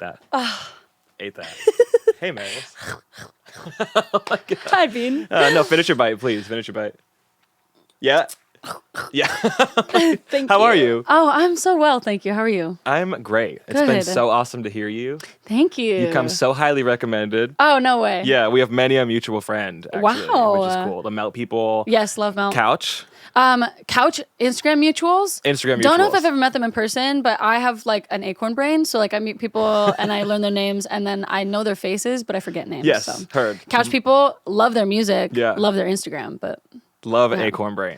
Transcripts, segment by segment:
that. Ate that. Hey, Maris. Oh my God. Hi, Beane. No, finish your bite, please. Finish your bite. Yeah. Yeah. Thank How you. are you? Oh, I'm so well, thank you. How are you? I'm great. It's been Good. so awesome to hear you. Thank you. You come so highly recommended. Oh, no way. Yeah, we have many a mutual friend, actually, Wow. which is cool. The Melt people. Yes, love Melt. Couch. Couch Instagram mutuals. Instagram Don't know if mutuals. I've ever met them in person, but I have like an acorn brain. So like I meet people and I learn their names and then I know their faces, but I forget names. Yes, so. heard. Couch people love their music. Yeah. Love their Instagram, but Love Acorn Brain.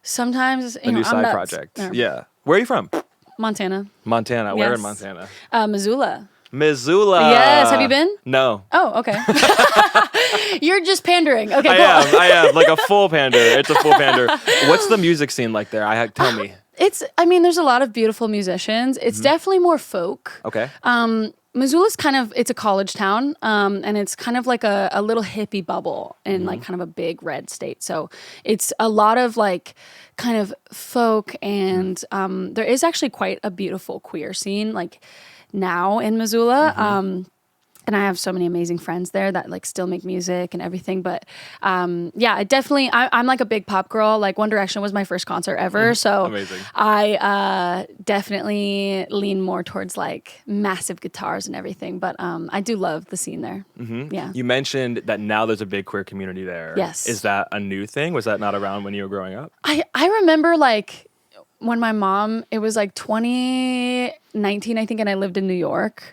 sometimes A new side project. Yeah. Where are you from? Montana. Montana. Where in Yes. Montana? Missoula. Missoula. Yes. Have you been? No. Oh, okay. You're just pandering. Okay, cool. I am. Like a full pander. It's a full pander. What's the music scene like there? Tell me. There's a lot of beautiful musicians. It's definitely more folk. Okay. Missoula's it's a college town, and it's kind of like a little hippie bubble in like kind of a big red state. So it's a lot of like kind of folk, and there is actually quite a beautiful queer scene like now in Missoula. And I have so many amazing friends there that like still make music and everything. But I'm like a big pop girl. Like One Direction was my first concert ever. So Amazing. I definitely lean more towards like massive guitars and everything. But I do love the scene there. Yeah. You mentioned that now there's a big queer community there. Yes. Is that a new thing? Was that not around when you were growing up? I remember like when my mom, it was like 2019, I think, and I lived in New York.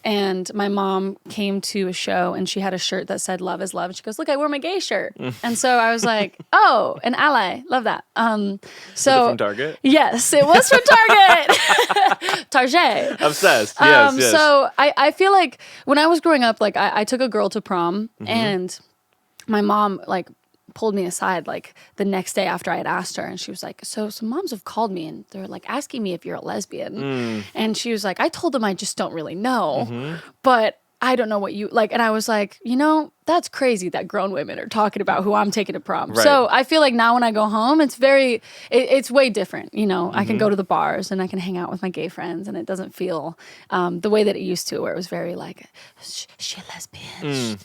And my mom came to a show and she had a shirt that said "Love is Love." And she goes, "Look, I wore my gay shirt." And so I was like, "Oh, an ally. Love that." Was it from Target? Yes, it was from Target. Target. Obsessed. Yes. So I feel like when I was growing up, like I took a girl to prom and my mom like pulled me aside like the next day after I had asked her, and she was like, so some moms have called me and they're like asking me if you're a lesbian. And she was like, I told them I just don't really know, but I don't know what you like. And I was like, that's crazy that grown women are talking about who I'm taking to prom. Right. So I feel like now when I go home, it's way different. I can go to the bars and I can hang out with my gay friends, and it doesn't feel the way that it used to, where it was very like, she a lesbian.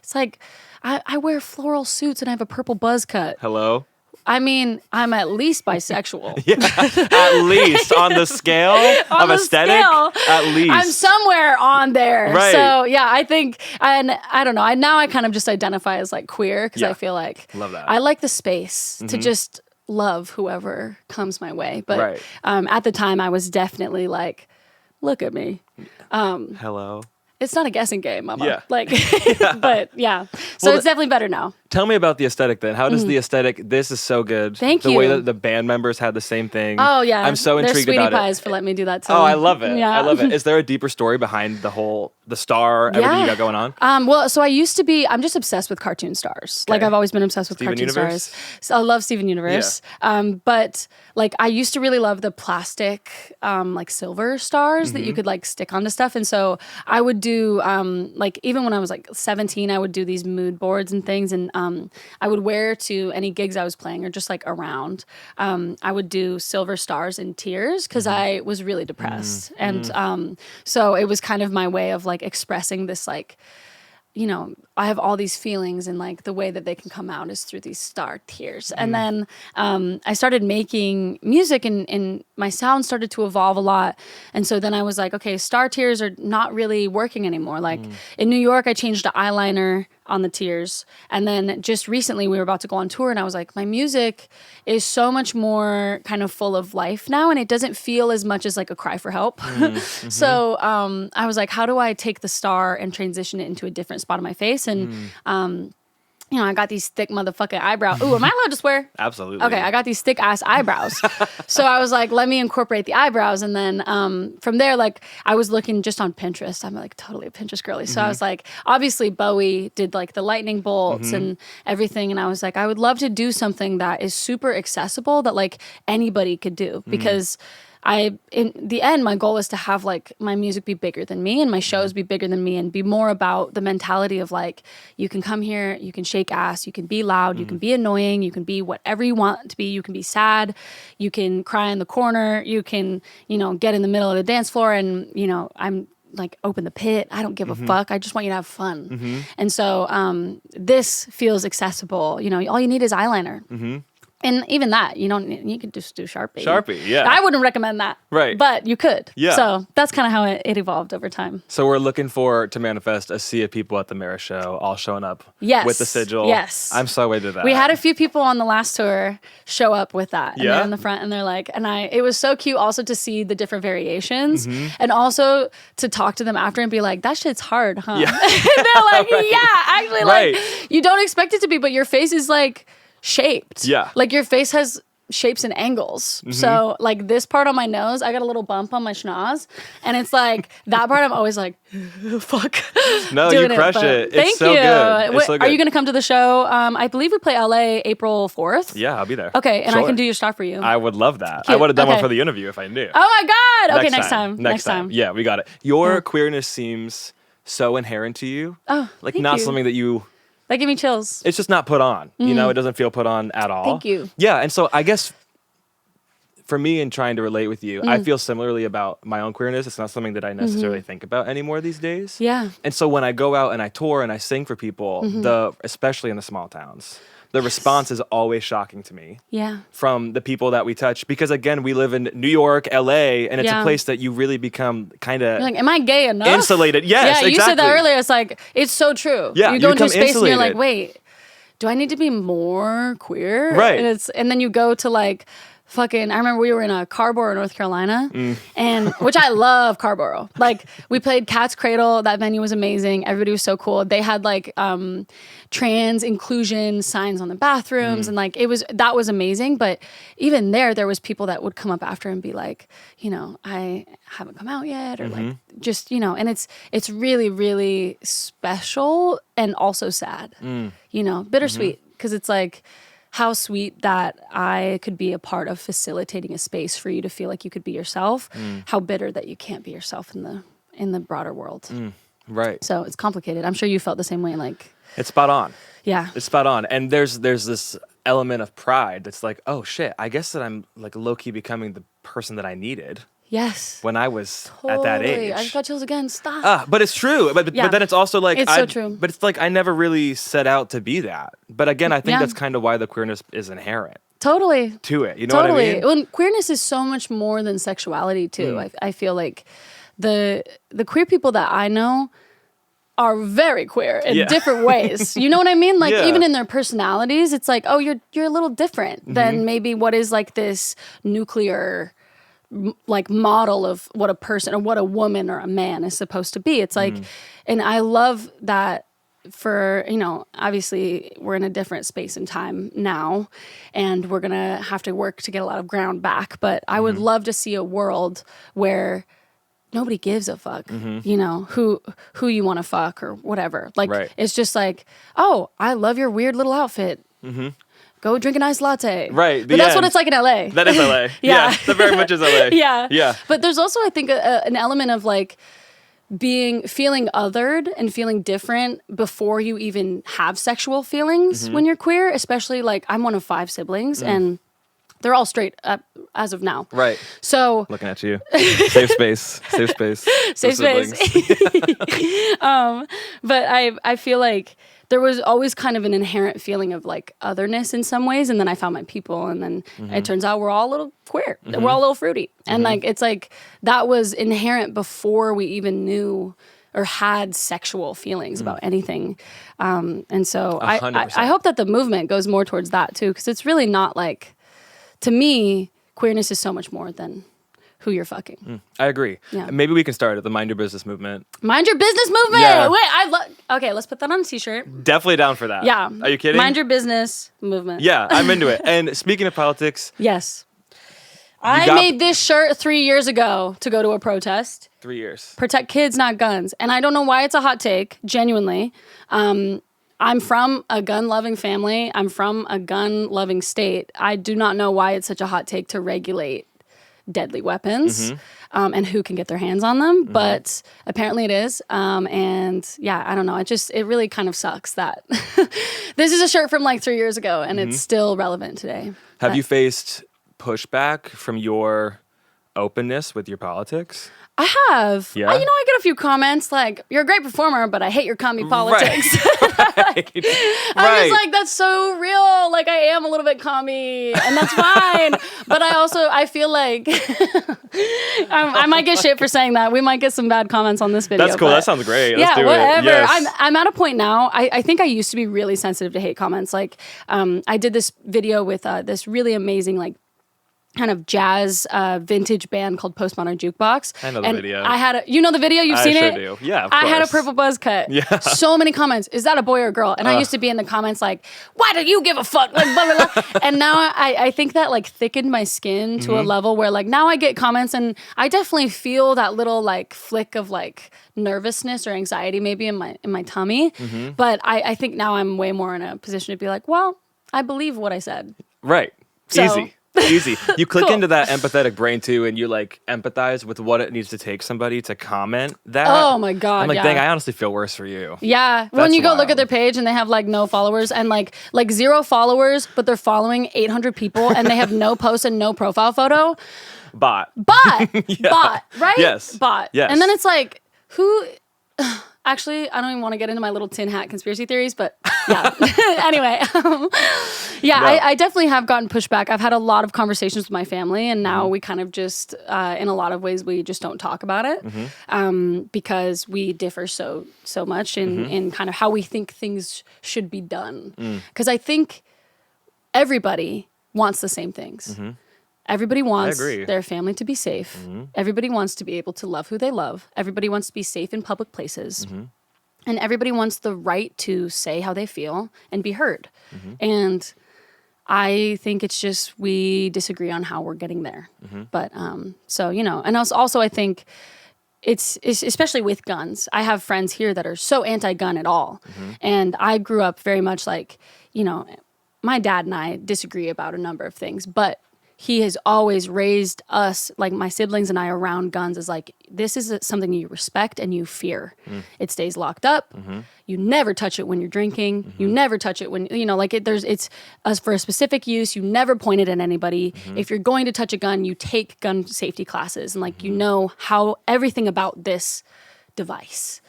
It's like, I wear floral suits and I have a purple buzz cut. Hello? I mean, I'm at least bisexual. At least on the scale of aesthetic. At least. I'm somewhere on there. Right. So yeah, I think, and I don't know. I kind of just identify as like queer because I feel like Love that. I like the space to just love whoever comes my way. But Right. At the time, I was definitely like, look at me. Hello? It's not a guessing game, mama. Yeah. Like, but yeah. So Well, it's definitely better now. Tell me about the aesthetic then. How does the aesthetic, this is so good. Thank the way you. that the band members had the same thing. Oh yeah. I'm so intrigued They're about sweetie pies it. for letting me do that too. Oh, I love it. Yeah. I love it. Is there a deeper story behind the star, everything you got going on? Well, so I'm just obsessed with cartoon stars. Like I've always been obsessed with Steven cartoon Universe? stars. So I love Steven Universe. But like I used to really love the plastic like silver stars that you could like stick onto stuff. And so I would do like even when I was like 17, I would do these mood boards and things, and I would wear to any gigs I was playing or just like around. I would do silver stars and tears because I was really depressed. And so it was kind of my way of like expressing this like, I have all these feelings, and like the way that they can come out is through these star tears. And then I started making music, and my sound started to evolve a lot. And so then I was like, okay, star tears are not really working anymore. Like in New York, I changed to eyeliner on the tears. And then just recently we were about to go on tour, and I was like, my music is so much more kind of full of life now, and it doesn't feel as much as like a cry for help. So I was like, how do I take the star and transition it into a different spot on my face? And I got these thick motherfucking eyebrows. Ooh, am I allowed to swear? Absolutely. Okay, I got these thick ass eyebrows. So I was like, let me incorporate the eyebrows. And then from there, like I was looking just on Pinterest. I'm like totally a Pinterest girly. So I was like, obviously Bowie did like the lightning bolts and everything. And I was like, I would love to do something that is super accessible that like anybody could do, because in the end, my goal is to have like my music be bigger than me and my shows be bigger than me, and be more about the mentality of like, you can come here, you can shake ass, you can be loud, you can be annoying, you can be whatever you want to be, you can be sad, you can cry in the corner, you can, get in the middle of the dance floor, and, I'm like open the pit. I don't give a fuck. I just want you to have fun. And so this feels accessible. You know, all you need is eyeliner. And even that, you could just do Sharpie. Sharpie, yeah. I wouldn't recommend that. Right. But you could. Yeah. So that's kind of how it evolved over time. So we're looking to manifest a sea of people at the MARIS show, all showing up Yes. with the sigil. Yes. I'm so into that. We had a few people on the last tour show up with that. And Yeah? they're in the front and they're like, it was so cute also to see the different variations and also to talk to them after and be like, that shit's hard, huh? Yeah. And they're like, yeah, actually, Right. like, you don't expect it to be, but your face is like shaped. Yeah. Like your face has shapes and angles. So like this part on my nose, I got a little bump on my schnoz, and it's like that part I'm always like, fuck. No, doing you crush but it. It's Thank so you. good. It's so Are good. you going to come to the show? I believe we play LA April 4th. Yeah, I'll be there. Okay, and I Sure. can do your stuff for you. I would love that. I Cute. would have done one Okay. for the interview if I knew. Oh my God. Okay, next time. Next time. Yeah, we got it. Your queerness seems so inherent to you. Oh, like thank not you. something that you. That gave me chills. It's just not put on. You know, it doesn't feel put on at all. Thank you. Yeah, and so I guess for me in trying to relate with you, Mm. I feel similarly about my own queerness. It's not something that I necessarily think about anymore these days. Yeah. And so when I go out and I tour and I sing for people, especially in the small towns, the response is always shocking to me. Yeah. From the people that we touch, because again, we live in New York, LA, and it's Yeah. a place that you really become kind of You're like, am I gay enough? insulated. Yes, yeah, you said that exactly. earlier. It's like, it's so true. Yeah, you go you into a become space and you're like, insulated. wait, do I need to be more queer? Right. And then you go to like, I remember we were in a Carborough, North Carolina, Mm. and which I love Carborough. Like we played Cat's Cradle. That venue was amazing. Everybody was so cool. They had like trans inclusion signs on the bathrooms, and like that was amazing. But even there was people that would come up after and be like, I haven't come out yet, or like just and it's really, really special and also sad. Bittersweet, because it's like, how sweet that I could be a part of facilitating a space for you to feel like you could be yourself. How bitter that you can't be yourself in the broader world. Right. So it's complicated. I'm sure you felt the same way. Like, It's spot on. yeah, It's spot on. And there's this element of pride that's like, oh shit, I guess that I'm like low key becoming the person that I needed yes, when I was at that Totally. age. I just got chills again. Stop. But it's true. But Yeah. then it's also like It's so true. But it's like I never really set out to be that. But again, I think Yeah. that's kind of why the queerness is inherent Totally. to it. You know what I mean? Well, queerness is so much more than sexuality too. I feel like the queer people that I know are very queer in Yeah. different ways. You know what I mean? Like Yeah. even in their personalities, it's like, oh, you're a little different than maybe what is like this nuclear like model of what a person or what a woman or a man is supposed to be. It's like, and I love that for, obviously we're in a different space and time now, and we're going to have to work to get a lot of ground back. But I would love to see a world where nobody gives a fuck, who you want to fuck or whatever. Like, Right. it's just like, oh, I love your weird little outfit. Go drink an iced latte. Right, But the that's what end. it's like in LA. That is LA. Yeah. That very much is LA. Yeah. Yeah. But there's also, I think, an element of like feeling othered and feeling different before you even have sexual feelings when you're queer, especially like I'm one of 5 siblings and they're all straight up as of now. Right. So Looking at you. Safe space. Safe space. safe Siblings. space. But I feel like there was always kind of an inherent feeling of like otherness in some ways, and then I found my people, and then it turns out we're all a little queer, we're all a little fruity, and like it's like that was inherent before we even knew or had sexual feelings about anything, and so I 100%. hope that the movement goes more towards that too, because it's really not like, to me, queerness is so much more than who you're fucking. I agree. Yeah. Maybe we can start at the Mind Your Business movement. Mind your business movement. Yeah. Wait, okay, let's put that on a t-shirt. Definitely down for that. Yeah. Are you kidding? Mind your business movement. Yeah, I'm into it. And speaking of politics, Yes. I got- made this shirt 3 years ago to go to a protest. 3 years. Protect kids, not guns. And I don't know why it's a hot take, genuinely. I'm from a gun-loving family. I'm from a gun-loving state. I do not know why it's such a hot take to regulate deadly weapons and who can get their hands on them. But apparently it is. And yeah, I don't know. It really kind of sucks that this is a shirt from like 3 years ago and it's still relevant today. Have you faced pushback from your openness with your politics? I have. Yeah? I get a few comments like, you're a great performer, but I hate your commie politics. Right. I'm just like, that's so real. Like, I am a little bit commie, and that's fine. But I feel like I might get shit for saying that. We might get some bad comments on this video. That's cool. That sounds great. Let's do whatever. it. Yes. I'm at a point now. I think I used to be really sensitive to hate comments. Like, I did this video with this really amazing, like, kind of jazz vintage band called Postmodern Jukebox. I know the video. I had you know the video? You've seen it? I sure do. Yeah, of I course. had a purple buzz cut. Yeah. So many comments. Is that a boy or a girl? And I used to be in the comments like, why do you give a fuck? Like, blah, blah, blah. And now I think that like thickened my skin to a level where like now I get comments and I definitely feel that little like flick of like nervousness or anxiety maybe in my tummy. But I think now I'm way more in a position to be like, well, I believe what I said. Right. So- Easy. You click Cool. into that empathetic brain too, and you like empathize with what it needs to take somebody to comment that. Oh my God, I'm like, yeah. dang, I honestly feel worse for you. Yeah, when That's you go look wild. at their page and they have like no followers and like 0 followers, but they're following 800 people and they have no post and no profile photo. Bot. Bot, right? Yes. Bot. Yes. And then it's like, who? Actually, I don't even want to get into my little tin hat conspiracy theories, but yeah. Anyway, yeah, No. I definitely have gotten pushback. I've had a lot of conversations with my family, and now we kind of just, in a lot of ways, we just don't talk about it because we differ so much in kind of how we think things should be done. Because I think everybody wants the same things. Everybody wants agree. their family to be safe. Everybody wants to be able to love who they love. Everybody wants to be safe in public places. And everybody wants the right to say how they feel and be heard. And I think it's just we disagree on how we're getting there. But so, and also I think it's especially with guns. I have friends here that are so anti-gun at all. And I grew up very much like, my dad and I disagree about a number of things, but he has always raised us, like my siblings and I, around guns as like, this is something you respect and you fear. It stays locked up. You never touch it when you're drinking. You never touch it when, it's for a specific use. You never point it at anybody. If you're going to touch a gun, you take gun safety classes and like, you know how everything about this device.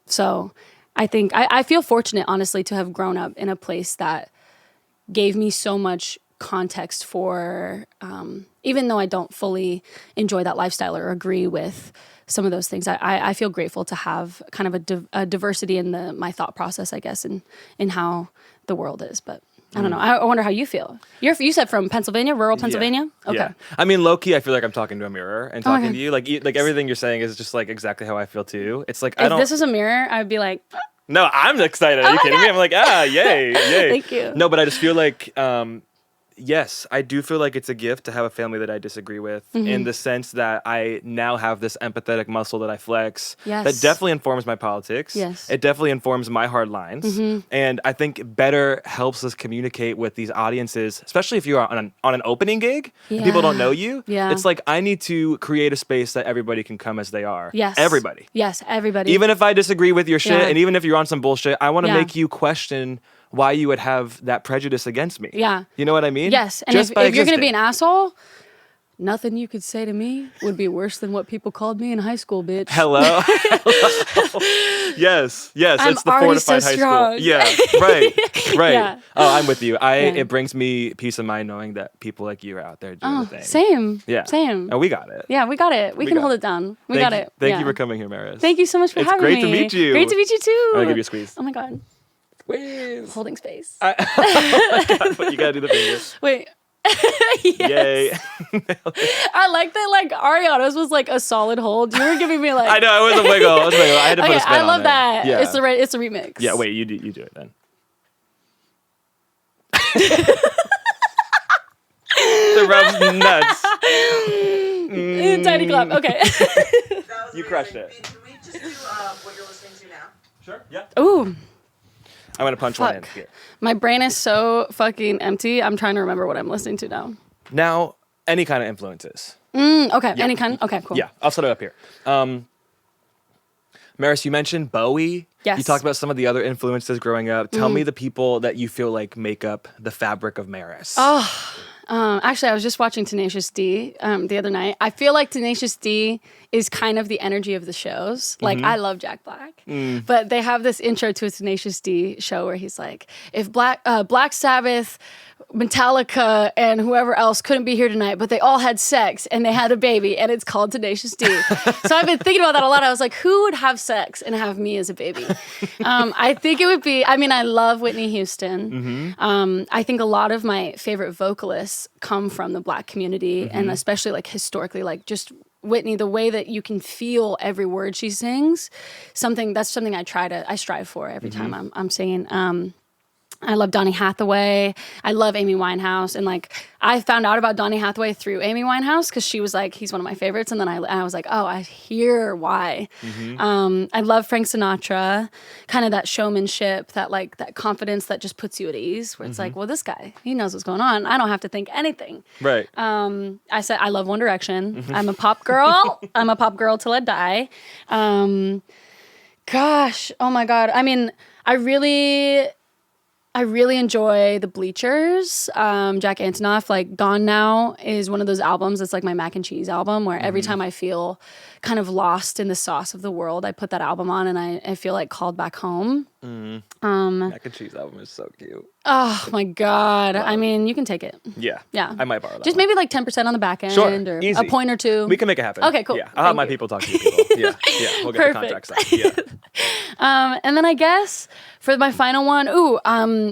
So I think I feel fortunate, honestly, to have grown up in a place that gave me so much context for, even though I don't fully enjoy that lifestyle or agree with some of those things, I feel grateful to have kind of a diversity in my thought process, I guess, in how the world is. But I don't know. I wonder how you feel. You said from Pennsylvania, rural Pennsylvania? Yeah. Okay. Yeah. I mean, low-key, I feel like I'm talking to a mirror and talking Okay. to you. Like everything you're saying is just like exactly how I feel too. It's like, If this was a mirror, I would be like, No, I'm excited. Are you kidding me? I'm like, yay. Thank you. No, but I just feel like, yes, I do feel like it's a gift to have a family that I disagree with in the sense that I now have this empathetic muscle that I flex Yes. that definitely informs my politics. Yes. It definitely informs my hard lines. And I think better helps us communicate with these audiences, especially if you're on an opening gig and people don't know you. Yeah. It's like I need to create a space that everybody can come as they are. yes. Everybody. Yes, everybody. Even if I disagree with your shit Yeah. and even if you're on some bullshit, I want to Yeah. make you question why you would have that prejudice against me. Yeah. You know what I mean? Yes, and Just if by you're going to be an existing. asshole, nothing you could say to me would be worse than what people called me in high school, bitch. Hello? Yes, I'm it's the already so fortified high strong. school. Yeah, right. Yeah. Oh, I'm with you. Yeah. It brings me peace of mind knowing that people like you are out there doing the thing. Same. Yeah. Same. And we got it. Yeah, we got it. We can got hold it. it down. We Thank got you- it. Thank Yeah. you for coming here, Maris. Thank you so much for It's having me. great to meet you. Great to meet you too. I'm gonna give you a squeeze. Oh my god. Squeeze. Holding space. But you gotta do the finger. Wait. Yay. I like that like Ariana's was like a solid hold. You were giving me like I know, it was a wiggle. I had to put Okay, a spin I on love it. that. Yeah. It's a remix. Yeah, wait, you do it then. The rub's nuts. Tiny clap. Okay. That was You amazing. crushed it. Can we just do what you're listening to now? Sure, yeah. Ooh. I'm gonna punch one in Fuck. here. My brain is so fucking empty. I'm trying to remember what I'm listening to now. Now, any kind of influences. Okay. Any kind? Okay, cool. Yeah, I'll set it up here. Maris, you mentioned Bowie. Yes. You talked about some of the other influences growing up. Tell me the people that you feel like make up the fabric of Maris. Oh, Actually, I was just watching Tenacious D the other night. I feel like Tenacious D is kind of the energy of the shows. Like, I love Jack Black, but they have this intro to a Tenacious D show where he's like, if Black Sabbath, Metallica, and whoever else couldn't be here tonight, but they all had sex and they had a baby, and it's called Tenacious D. So I've been thinking about that a lot. I was like, who would have sex and have me as a baby? I think it would be, I mean, I love Whitney Houston. I think a lot of my favorite vocalists come from the Black community, and especially like historically, like just Whitney, the way that you can feel every word she sings, that's something I strive for every time I'm singing. I love Donny Hathaway. I love Amy Winehouse. And like, I found out about Donny Hathaway through Amy Winehouse because she was like, he's one of my favorites. And then I was like, oh, I hear why. I love Frank Sinatra, kind of that showmanship, that confidence that just puts you at ease, where it's like, well, this guy, he knows what's going on. I don't have to think anything. Right. I said, I love One Direction. I'm a pop girl. I'm a pop girl till I die. Gosh, oh my God. I mean, I really enjoy the Bleachers. Jack Antonoff, like Gone Now is one of those albums that's like my mac and cheese album, where every time I feel kind of lost in the sauce of the world, I put that album on and I feel like called back home. Mac and cheese album is so cute. Oh my God. I mean, you can take it. Yeah. Yeah. I might borrow that. Just maybe like 10% on the back end, Sure. or Easy. a point or two. We can make it happen. Okay, cool. Yeah. I'll have my Thank you. people talk to you people. Yeah. We'll get the Perfect. contract signed. Yeah. And then I guess for my final one,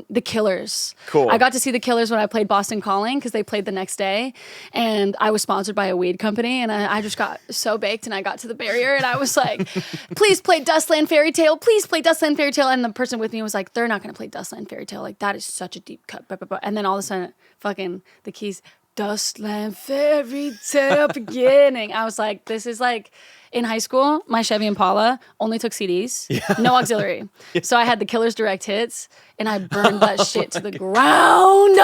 The Killers. Cool. I got to see The Killers when I played Boston Calling because they played the next day, and I was sponsored by a weed company, and I just got so baked, and I got to the barrier, and I was like, please play Dustland Fairy Tale, please play Dustland Fairy Tale, and the person with me was like, they're not going to play Dustland Fairy Tale, like that is such a deep cut, blah, blah, blah. And then all of a sudden, fucking the keys, Dustland Fairy Tale beginning. I was like, this is like, in high school, my Chevy Impala only took CDs, no auxiliary. So I had the Killers direct hits, and I burned that shit to the ground.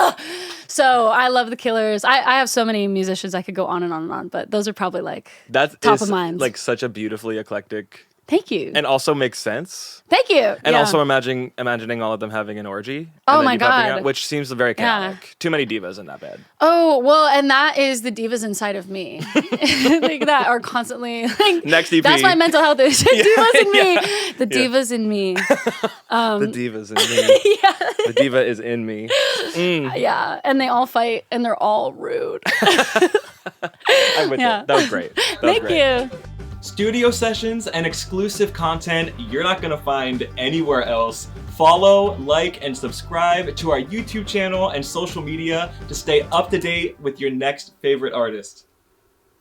So I love the Killers. I have so many musicians I could go on and on and on, but those are probably like top of mind. Like such a beautifully eclectic. Thank you. And also makes sense. Thank you. And also imagining all of them having an orgy. Oh my God. Out, which seems very chaotic. Too many divas in that bed. Oh, well, and that is the divas inside of me. Like that are constantly like, next EP. That's my mental health issue. Divas in me. The divas in me. The divas in me. The diva is in me. Yeah. And they all fight and they're all rude. I'm with you. That was great. Thank you. Studio sessions and exclusive content you're not going to find anywhere else. Follow, like, and subscribe to our YouTube channel and social media to stay up to date with your next favorite artist.